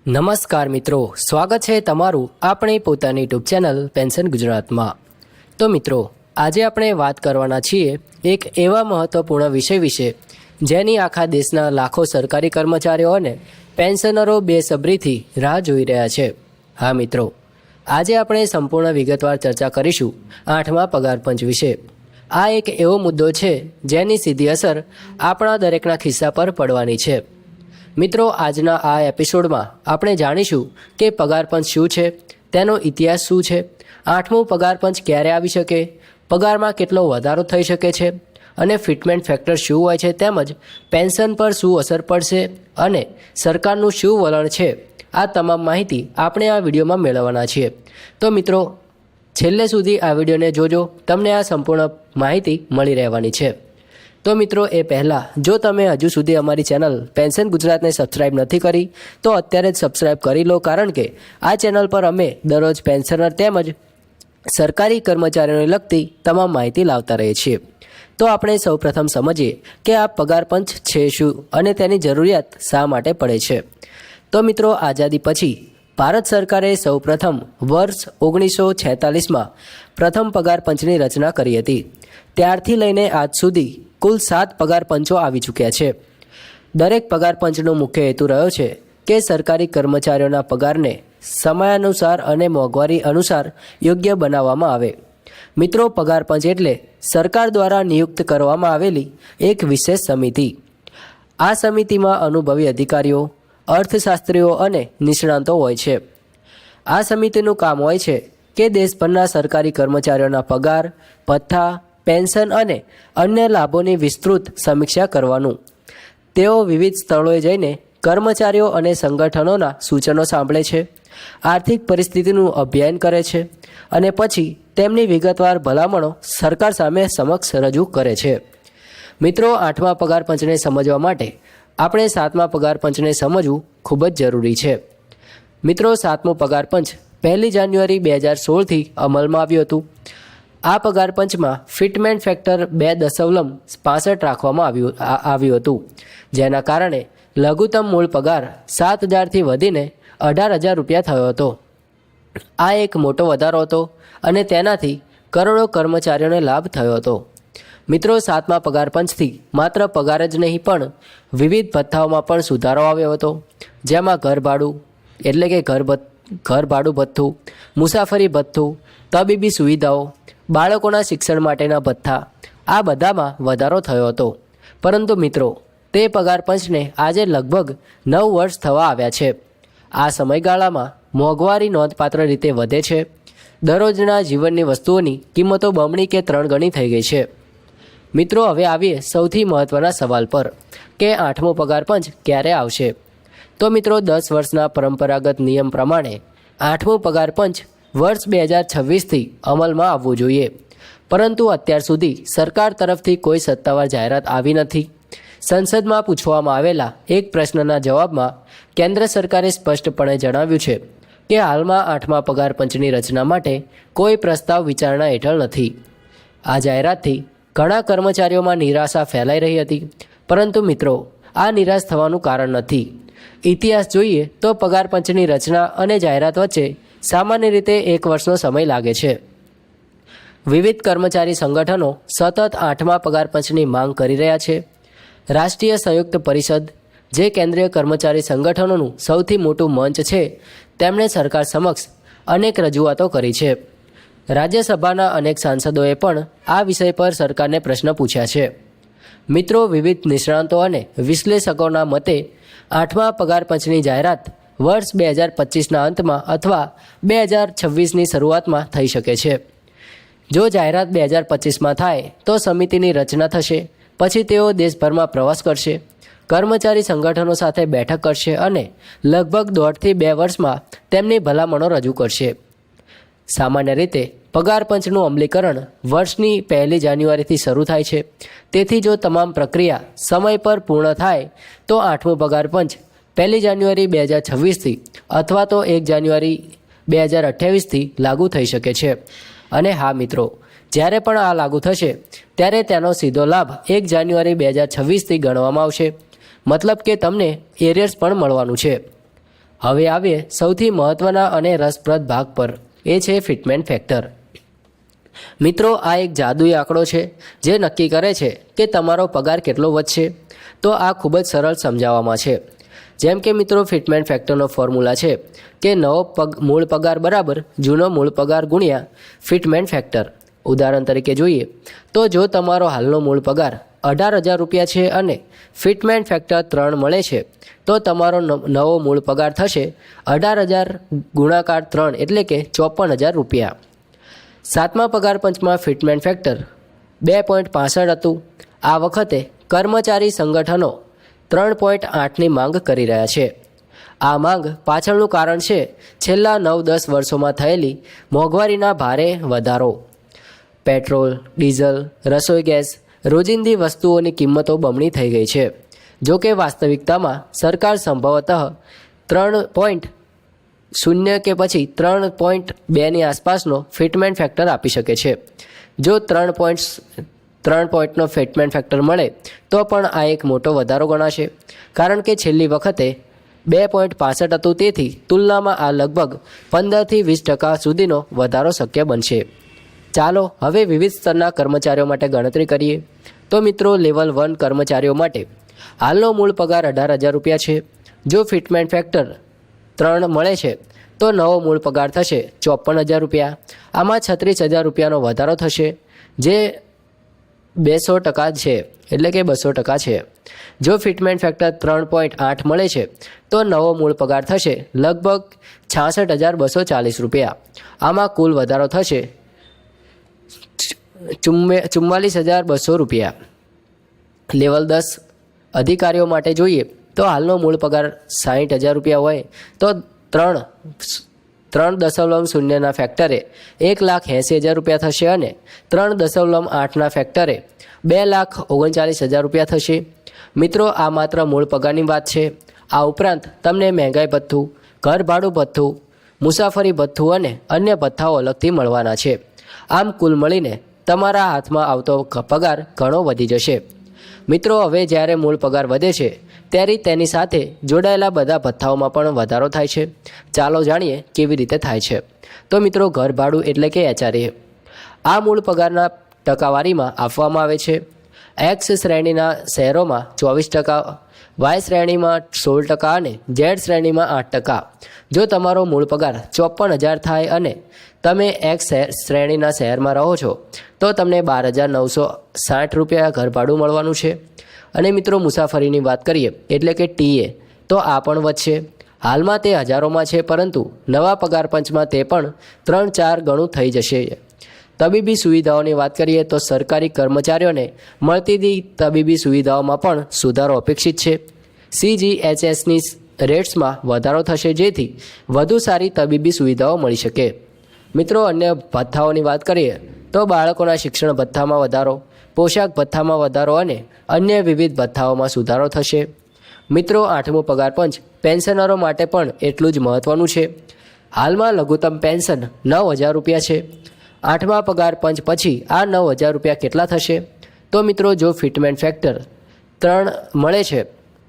નમસ્કાર મિત્રો, સ્વાગત છે તમારું આપણી પોતાની યુટ્યુબ ચેનલ પેન્શન ગુજરાતમાં। તો મિત્રો, આજે આપણે વાત કરવાના છીએ એક એવા મહત્ત્વપૂર્ણ વિષય વિશે જેની આખા દેશના લાખો સરકારી કર્મચારીઓ અને પેન્શનરો બેસબરીથી રાહ જોઈ રહ્યા છે। હા મિત્રો, આજે આપણે સંપૂર્ણ વિગતવાર ચર્ચા કરીશું 8મા પગાર પંચ વિશે। આ એક એવો મુદ્દો છે જેની સીધી અસર આપણા દરેકના ખિસ્સા પર પડવાની છે। મિત્રો, આજના આ એપિસોડમાં આપણે જાણીશું કે પગાર પંચ શું છે, તેનો ઇતિહાસ શું છે, 8મું પગાર પંચ ક્યારે આવી શકે, પગારમાં કેટલો વધારો થઈ શકે છે અને ફિટમેન્ટ ફેક્ટર શું હોય છે, તેમજ પેન્શન પર શું અસર પડશે અને સરકારનું શું વલણ છે। આ તમામ માહિતી આપણે આ વિડીયોમાં મેળવવાના છીએ। તો મિત્રો, છેલ્લે સુધી આ વિડીયોને જોજો, તમને આ સંપૂર્ણ માહિતી મળી રહેવાની છે। તો મિત્રો, એ પહેલાં જો તમે હજુ સુધી અમારી ચેનલ પેન્શન ગુજરાતને સબસ્ક્રાઈબ નથી કરી તો અત્યારે જ સબસ્ક્રાઈબ કરી લો, કારણ કે આ ચેનલ પર અમે દરરોજ પેન્શનર તેમજ સરકારી કર્મચારીઓને લગતી તમામ માહિતી લાવતા રહીએ છીએ। તો આપણે સૌપ્રથમ સમજીએ કે આ પગાર પંચ છે શું અને તેની જરૂરિયાત શા માટે પડે છે। તો મિત્રો, આઝાદી પછી ભારત સરકારે સૌપ્રથમ વર્ષ 1946માં પ્રથમ પગાર પંચની રચના કરી હતી। ત્યારથી લઈને આજ સુધી કુલ 7 પગાર પંચો આવી ચૂક્યા છે। દરેક પગાર પંચનો મુખ્ય હેતુ રહ્યો છે કે સરકારી કર્મચારીઓના પગારને સમયાનુસાર અને મોંઘવારી અનુસાર યોગ્ય બનાવવામાં આવે। મિત્રો, પગાર પંચ એટલે સરકાર દ્વારા નિયુક્ત કરવામાં આવેલી એક વિશેષ સમિતિ। આ સમિતિમાં અનુભવી અધિકારીઓ, અર્થશાસ્ત્રીઓ અને નિષ્ણાતો હોય છે। આ સમિતિનું કામ હોય છે કે દેશભરના સરકારી કર્મચારીઓના પગાર, ભથ્થા, પેન્શન અને અન્ય લાભોની વિસ્તૃત સમીક્ષા કરવાનું। તેઓ વિવિધ સ્થળોએ જઈને કર્મચારીઓ અને સંગઠનોના સૂચનો સાંભળે છે, આર્થિક પરિસ્થિતિનું અભ્યાયન કરે છે અને પછી તેમની વિગતવાર ભલામણો સરકાર સામે સમક્ષ રજૂ કરે છે। મિત્રો, 8મા પગાર પંચને સમજવા માટે આપણે 7મા પગાર પંચને સમજવું ખૂબ જ જરૂરી છે। મિત્રો, 7મું પગાર પંચ 1 જાન્યુઆરી 2016થી અમલમાં આવ્યું હતું। આ પગાર પંચમાં ફિટમેન્ટ ફેક્ટર 2.65 રાખવામાં આવ્યું હતું, જેના કારણે લઘુત્તમ મૂળ પગાર 7,000થી વધીને 18,000 રૂપિયા થયો હતો। આ એક મોટો વધારો હતો અને તેનાથી કરોડો કર્મચારીઓને લાભ થયો હતો। મિત્રો, 7મા પગાર પંચથી માત્ર પગાર જ નહીં પણ વિવિધ ભથ્થાઓમાં પણ સુધારો આવ્યો હતો, જેમાં ઘર ભાડું એટલે કે ઘર ભાડું ભથ્થું, મુસાફરી ભથ્થું, તબીબી સુવિધાઓ, બાળકોના શિક્ષણ માટેના ભથ્થા, આ બધામાં વધારો થયો હતો। પરંતુ મિત્રો, તે પગાર પંચને આજે લગભગ 9 વર્ષ થવા આવ્યા છે। આ સમયગાળામાં મોંઘવારી નોંધપાત્ર રીતે વધે છે। દરરોજના જીવનની વસ્તુઓની કિંમતો બમણી કે 3 ગણી થઈ ગઈ છે। મિત્રો, હવે આવીએ સૌથી મહત્ત્વના સવાલ પર કે 8મો પગાર પંચ ક્યારે આવશે। તો મિત્રો, 10 વર્ષના પરંપરાગત નિયમ પ્રમાણે 8મું પગાર પંચ વર્ષ 2026થી અમલમાં આવવું જોઈએ, પરંતુ અત્યાર સુધી સરકાર તરફથી કોઈ સત્તાવાર જાહેરાત આવી નથી। સંસદમાં પૂછવામાં આવેલા એક પ્રશ્નના જવાબમાં કેન્દ્ર સરકારે સ્પષ્ટપણે જણાવ્યું છે કે હાલમાં 8મા પગાર પંચની રચના માટે કોઈ પ્રસ્તાવ વિચારણા હેઠળ નથી। આ જાહેરાતથી ઘણા કર્મચારીઓમાં નિરાશા ફેલાઈ રહી હતી, પરંતુ મિત્રો, આ નિરાશ થવાનું કારણ નથી। ઇતિહાસ જોઈએ તો પગાર પંચની રચના અને જાહેરાત વચ્ચે સામાન્ય રીતે 1 વર્ષનો સમય લાગે છે। વિવિધ કર્મચારી સંગઠનો સતત 8મા પગાર પંચની માંગ કરી રહ્યા છે। રાષ્ટ્રીય સંયુક્ત પરિષદ, જે કેન્દ્રીય કર્મચારી સંગઠનોનું સૌથી મોટું મંચ છે, તેમણે સરકાર સમક્ષ અનેક રજૂઆતો કરી છે। રાજ્યસભાના અનેક સાંસદોએ પણ આ વિષય પર સરકારને પ્રશ્ન પૂછ્યા છે। મિત્રો, વિવિધ નિષ્ણાતો અને વિશ્લેષકોના મતે 8મા પગાર પંચની જાહેરાત વર્ષ 2025ના અંતમાં અથવા 2026ની શરૂઆતમાં થઈ શકે છે। જો જાહેરાત 2025માં થાય તો સમિતિની રચના થશે, પછી તેઓ દેશભરમાં પ્રવાસ કરશે, કર્મચારી સંગઠનો સાથે બેઠક કરશે અને લગભગ 1.5થી 2 વર્ષમાં તેમની ભલામણો રજૂ કરશે। સામાન્ય રીતે પગાર પંચનું અમલીકરણ વર્ષની 1 જાન્યુઆરીથી શરૂ થાય છે, તેથી જો તમામ પ્રક્રિયા સમય પર પૂર્ણ થાય તો 8મું પગાર પંચ 1 જાન્યુઆરી 2026થી અથવા તો 1 જાન્યુઆરી 2028થી લાગુ થઈ શકે છે। અને હા મિત્રો, જ્યારે પણ આ લાગુ થશે ત્યારે તેનો સીધો લાભ 1 જાન્યુઆરી 2026થી ગણવામાં આવશે। મતલબ કે તમને એરિયર્સ પણ મળવાનું છે। હવે આવીએ સૌથી મહત્ત્વના અને રસપ્રદ ભાગ પર, એ છે ફિટમેન્ટ ફેક્ટર. મિત્રો, આ એક જાદુઈ આંકડો છે જે નક્કી કરે છે કે તમારો પગાર કેટલો વધશે. તો આ ખૂબ જ સરળ સમજાવવામાં છે. જેમ કે મિત્રો, ફિટમેન્ટ ફેક્ટરનો ફોર્મ્યુલા છે કે નવો મૂળ પગાર બરાબર જૂનો મૂળ પગાર ગુણ્યા ફિટમેન્ટ ફેક્ટર. ઉદાહરણ તરીકે જોઈએ તો જો તમારો હાલનો મૂળ પગાર 18,000 રૂપિયા છે અને ફિટમેન્ટ ફેક્ટર 3 મળે છે તો તમારો નવો મૂળ પગાર થશે 18,000 ગુણાકાર 3 એટલે કે 54,000 રૂપિયા. સાતમા પગાર પંચમાં ફિટમેન્ટ ફેક્ટર 2.65 હતું. આ વખતે કર્મચારી સંગઠનો 3.8ની માંગ કરી રહ્યા છે. આ માંગ પાછળનું કારણ છે છેલ્લા 9-10 વર્ષોમાં થયેલી મોંઘવારીના ભારે વધારો. પેટ્રોલ, ડીઝલ, રસોઈ ગેસ, રોજિંદી વસ્તુઓની કિંમતો બમણી થઈ ગઈ છે. જો કે વાસ્તવિકતામાં સરકાર સંભવતઃ 3.0 કે પછી 3.2ની આસપાસનો ફિટમેન્ટ ફેક્ટર આપી શકે છે. જો 3.નો ફિટમેન્ટ ફેક્ટર મળે તો પણ આ એક મોટો વધારો ગણાશે, કારણ કે છેલ્લી વખતે 2.65 હતું. તેથી તુલનામાં આ લગભગ 15-20% સુધીનો વધારો શક્ય બનશે. ચાલો હવે વિવિધ સ્તરના કર્મચારીઓ માટે ગણતરી કરીએ. તો મિત્રો, લેવલ 1 કર્મચારીઓ માટે હાલનો મૂળ પગાર 18,000 રૂપિયા છે. જો ફિટમેન્ટ ફેક્ટર 3 મળે છે તો નવો મૂળ પગાર થશે 54,000 રૂપિયા. આમાં 36,000 રૂપિયાનો વધારો થશે, જે 200% છે, એટલે કે 200% છે. જો ફિટમેન્ટ ફેક્ટર 3.8 મળે છે તો નવો મૂળ પગાર થશે લગભગ 66,240 રૂપિયા. આમાં કુલ વધારો થશે 44,200 રૂપિયા. લેવલ 10 અધિકારીઓ માટે જોઈએ તો હાલનો મૂળ પગાર 60,000 રૂપિયા હોય તો 3.0ના ફેક્ટરે 1,80,000 રૂપિયા થશે અને 3.8ના ફેક્ટરે 2,39,000 રૂપિયા થશે. મિત્રો, આ માત્ર મૂળ પગારની વાત છે. આ ઉપરાંત તમને મહેંગાઈ ભથ્થું, ઘર ભાડું ભથ્થું, મુસાફરી ભથ્થું અને અન્ય ભથ્થાઓ અલગથી મળવાના છે. આમ કુલ મળીને તમારા હાથમાં આવતો પગાર ઘણો વધી જશે. મિત્રો, હવે જ્યારે મૂળ પગાર વધે છે ત્યારે તેની સાથે જોડાયેલા બધા ભથ્થાઓમાં પણ વધારો થાય છે. ચાલો જાણીએ કેવી રીતે થાય છે. તો મિત્રો, ઘર ભાડું એટલે કે HRA આ મૂળ પગારના ટકાવારીમાં આપવામાં આવે છે. એક્સ શ્રેણીના શહેરોમાં 24%, વાય શ્રેણીમાં 16% અને ઝેડ શ્રેણીમાં 8%. જો તમારો મૂળ પગાર 54,000 થાય અને તમે એક્સ શ્રેણીના શહેરમાં રહો છો તો તમને 12,960 રૂપિયા ઘર ભાડું મળવાનું છે. અને મિત્રો, મુસાફરીની વાત કરીએ એટલે કે TA તો આ પણ વધશે. હાલમાં તે હજારોમાં છે, પરંતુ નવા પગાર પંચમાં તે પણ 3-4 ગણું થઈ જશે. તબીબી સુવિધાઓની વાત કરીએ તો સરકારી કર્મચારીઓને મળતી તબીબી સુવિધાઓમાં પણ સુધારો અપેક્ષિત છે. CGHSની રેટ્સમાં વધારો થશે, જેથી વધુ સારી તબીબી સુવિધાઓ મળી શકે. મિત્રો, અન્ય ભથ્થાઓની વાત કરીએ તો બાળકોના શિક્ષણ ભથ્થામાં વધારો, પોશાક ભથ્થામાં વધારો અને અન્ય વિવિધ ભથ્થાઓમાં સુધારો થશે. મિત્રો, 8મું પગાર પંચ પેન્શનરો માટે પણ એટલું જ મહત્ત્વનું છે. હાલમાં લઘુત્તમ પેન્શન 9,000 રૂપિયા છે. 8મા પગાર પંચ પછી આ 9,000 રૂપિયા કેટલા થશે? તો મિત્રો, જો ફિટમેન્ટ ફેક્ટર 3 મળે છે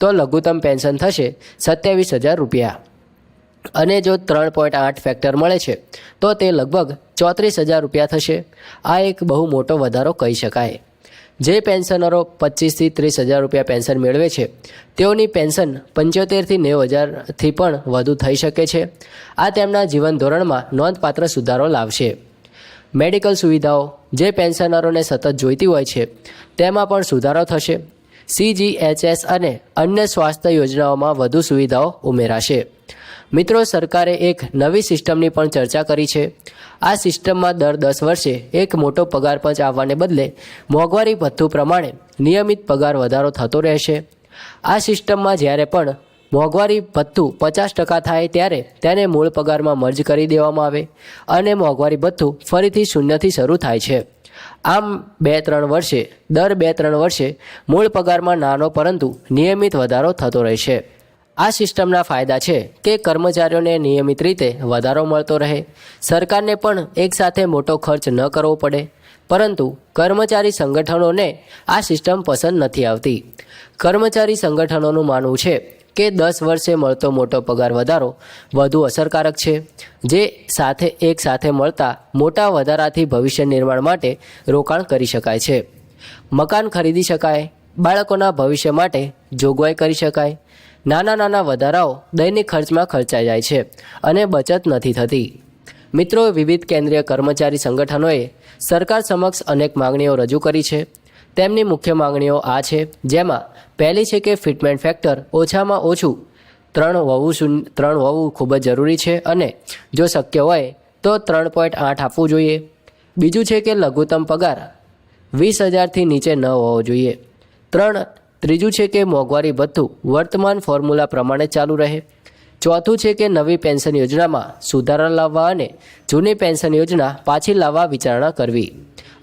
તો લઘુત્તમ પેન્શન થશે 27,000 રૂપિયા. અને જો 3.8 ફેક્ટર મળે છે તો તે લગભગ 34,000 રૂપિયા થશે. આ એક બહુ મોટો વધારો કહી શકાય. જે પેન્શનરો 25,000 થી 30,000 રૂપિયા પેન્શન મેળવે છે તેઓની પેન્શન 75,000 થી 90,000થી પણ વધુ થઈ શકે છે. આ તેમના જીવન ધોરણમાં નોંધપાત્ર સુધારો લાવશે. મેડિકલ સુવિધાઓ જે પેન્શનરોને સતત જોઈતી હોય છે તેમાં પણ સુધારો થશે. CGHS અને અન્ય સ્વાસ્થ્ય યોજનાઓમાં વધુ સુવિધાઓ ઉમેરાશે. મિત્રો, સરકારે એક નવી સિસ્ટમની પણ ચર્ચા કરી છે. આ સિસ્ટમમાં દર 10 વર્ષે એક મોટો પગાર પંચ આવવાને બદલે મોંઘવારી ભથ્થું પ્રમાણે નિયમિત પગાર વધારો થતો રહેશે. આ સિસ્ટમમાં જ્યારે પણ મોંઘવારી ભથ્થું 50% થાય ત્યારે તેને મૂળ પગારમાં મર્જ કરી દેવામાં આવે અને મોંઘવારી ભથ્થું ફરીથી શૂન્યથી શરૂ થાય છે. આમ દર 2-3 વર્ષે મૂળ પગારમાં નાનો પરંતુ નિયમિત વધારો થતો રહેશે. આ સિસ્ટમના ફાયદા છે કે કર્મચારીઓને નિયમિત રીતે વધારો મળતો રહે, સરકારને પણ એકસાથે મોટો ખર્ચ ન કરવો પડે. પરંતુ કર્મચારી સંગઠનોને આ સિસ્ટમ પસંદ નથી આવતી. કર્મચારી સંગઠનોનું માનવું છે કે 10 વર્ષે મળતો મોટો પગાર વધારો વધુ અસરકારક છે, જે એક સાથે મળતા મોટા વધારાથી ભવિષ્ય નિર્માણ માટે રોકાણ કરી શકાય છે, મકાન ખરીદી શકાય, બાળકોના ભવિષ્ય માટે જોગવાઈ કરી શકાય. નાના વધારાઓ દૈનિક ખર્ચમાં ખર્ચાઈ જાય છે અને બચત નથી થતી. મિત્રો, વિવિધ કેન્દ્રીય કર્મચારી સંગઠનોએ સરકાર સમક્ષ અનેક માંગણીઓ રજૂ કરી છે. તેમની મુખ્ય માંગણીઓ આ છે, જેમાં પહેલી છે કે ફિટમેન્ટ ફેક્ટર ઓછામાં ઓછું 3 હોવું ખૂબ જ જરૂરી છે અને જો શક્ય હોય તો 3.8 આપવું જોઈએ. બીજું છે કે લઘુત્તમ પગાર 20,000થી નીચે ન હોવો જોઈએ. ત્રીજું છે કે મોંઘવારી ભથ્થું વર્તમાન ફોર્મ્યુલા પ્રમાણે ચાલુ રહે. ચોથું છે કે નવી પેન્શન યોજનામાં સુધારા લાવવા અને જૂની પેન્શન યોજના પાછી લાવવા વિચારણા કરવી.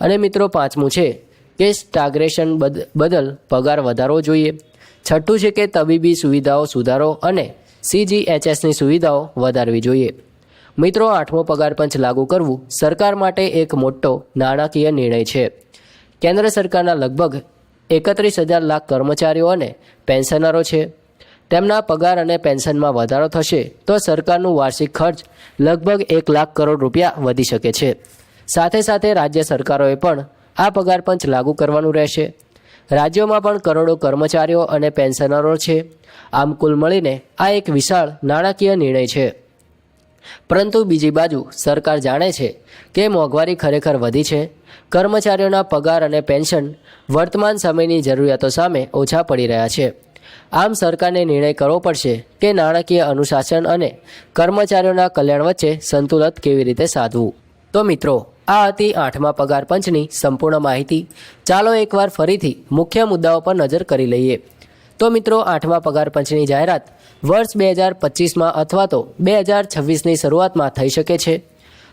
અને મિત્રો, પાંચમું છે કે સ્ટાગ્નેશન બદલ પગાર વધારવો જોઈએ. છઠ્ઠું છે કે તબીબી સુવિધાઓ સુધારો અને CGHSની સુવિધાઓ વધારવી જોઈએ. મિત્રો, 8મો પગાર પંચ લાગુ કરવું સરકાર માટે એક મોટો નાણાકીય નિર્ણય છે. કેન્દ્ર સરકારના લગભગ 31,000 લાખ કર્મચારીઓ અને પેન્શનરો છે. તેમના પગાર અને પેન્શનમાં વધારો થશે તો સરકારનું વાર્ષિક ખર્ચ લગભગ 1 લાખ કરોડ રૂપિયા વધી શકે છે. સાથે રાજ્ય સરકારોએ પણ આ પગાર પંચ લાગુ કરવાનું રહેશે. રાજ્યોમાં પણ કરોડો કર્મચારીઓ અને પેન્શનરો છે. આમ કુલ મળીને આ એક વિશાળ નાણાકીય નિર્ણય છે. પરંતુ બીજી બાજુ સરકાર જાણે છે કે મોંઘવારી ખરેખર વધી છે. કર્મચારીઓના પગાર અને પેન્શન વર્તમાન સમયની જરૂરિયાતો સામે ઓછા પડી રહ્યા છે. આમ સરકારને નિર્ણય કરવો પડશે કે નાણાકીય અનુશાસન અને કર્મચારીઓના કલ્યાણ વચ્ચે સંતુલન કેવી રીતે સાધવું. તો મિત્રો, આ હતી 8મા પગાર પંચની સંપૂર્ણ માહિતી. ચાલો એકવાર ફરીથી મુખ્ય મુદ્દાઓ પર નજર કરી લઈએ. તો મિત્રો, 8મા પગાર પંચની જાહેરાત વર્ષ 2025માં અથવા તો 2026ની શરૂઆતમાં થઈ શકે છે.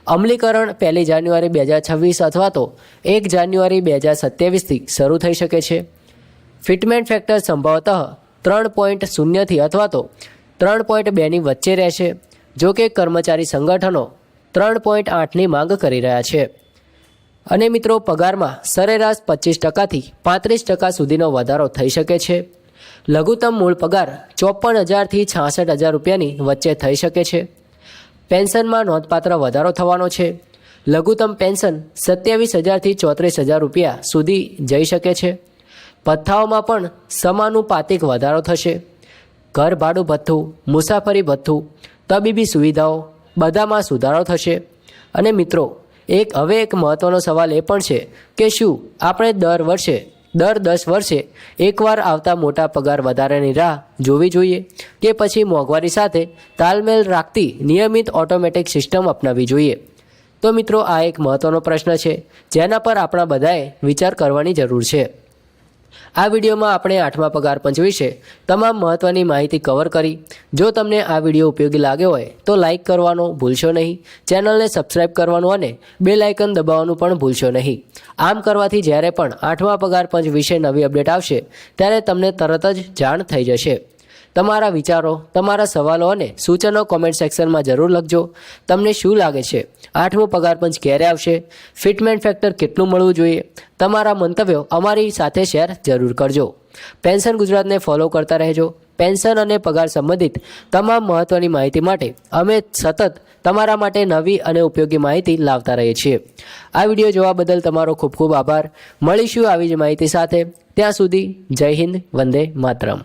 અમલીકરણ 1 જાન્યુઆરી 2026 અથવા તો 1 જાન્યુઆરી 2027થી શરૂ થઈ શકે છે. ફિટમેન્ટ ફેક્ટર સંભવતઃ 3.0થી અથવા તો 3.2ની વચ્ચે રહેશે. જો કે કર્મચારી સંગઠનો 3.8ની માંગ કરી રહ્યા છે. અને મિત્રો, પગારમાં સરેરાશ 25%થી 35% સુધીનો વધારો થઈ શકે છે. લઘુત્તમ મૂળ પગાર 54,000થી 66,000 રૂપિયાની વચ્ચે થઈ શકે છે. પેન્શનમાં નોંધપાત્ર વધારો થવાનો છે. લઘુત્તમ પેન્શન 27,000થી 34,000 રૂપિયા સુધી જઈ શકે છે. ભથ્થાઓમાં પણ સમાનુપાતિક વધારો થશે. ઘર ભાડું ભથ્થું, મુસાફરી ભથ્થું, તબીબી સુવિધાઓ બધામાં સુધારો થશે. અને મિત્રો, હવે એક મહત્ત્વનો સવાલ એ પણ છે કે શું આપણે દર 10 વર્ષે એકવાર આવતા મોટા પગાર વધારાની રાહ જોવી જોઈએ કે પછી મોંઘવારી સાથે તાલમેલ રાખતી નિયમિત ઓટોમેટિક સિસ્ટમ અપનાવવી જોઈએ? તો મિત્રો, આ એક મહત્ત્વનો પ્રશ્ન છે જેના પર આપણા બધાએ વિચાર કરવાની જરૂર છે. આ વિડીયોમાં આપણે 8મા પગાર પંચ વિશે તમામ મહત્ત્વની માહિતી કવર કરી. જો તમને આ વિડીયો ઉપયોગી લાગ્યો હોય તો લાઇક કરવાનો ભૂલશો નહીં. ચેનલને સબસ્ક્રાઇબ કરવાનું અને બેલ આઇકન દબાવવાનું પણ ભૂલશો નહીં. આમ કરવાથી જ્યારે પણ 8મા પગાર પંચ વિશે નવી અપડેટ આવશે ત્યારે તમને તરત જ જાણ થઈ જશે. તમારા વિચારો, તમારા સવાલો અને સૂચનો કોમેન્ટ સેક્શનમાં જરૂર લખજો. તમને શું લાગે છે, 8મો પગાર પંચ ક્યારે આવશે? ફિટમેન્ટ ફેક્ટર કેટલું મળવું જોઈએ? તમારા મંતવ્યો અમારી સાથે શેર જરૂર કરજો. પેન્શન ગુજરાતને ફોલો કરતા રહેજો. પેન્શન અને પગાર સંબંધિત તમામ મહત્ત્વની માહિતી માટે અમે સતત તમારા માટે નવી અને ઉપયોગી માહિતી લાવતા રહીએ છીએ. આ વિડીયો જોવા બદલ તમારો ખૂબ ખૂબ આભાર. મળીશું આવી જ માહિતી સાથે. ત્યાં સુધી જય હિન્દ, વંદે માતરમ.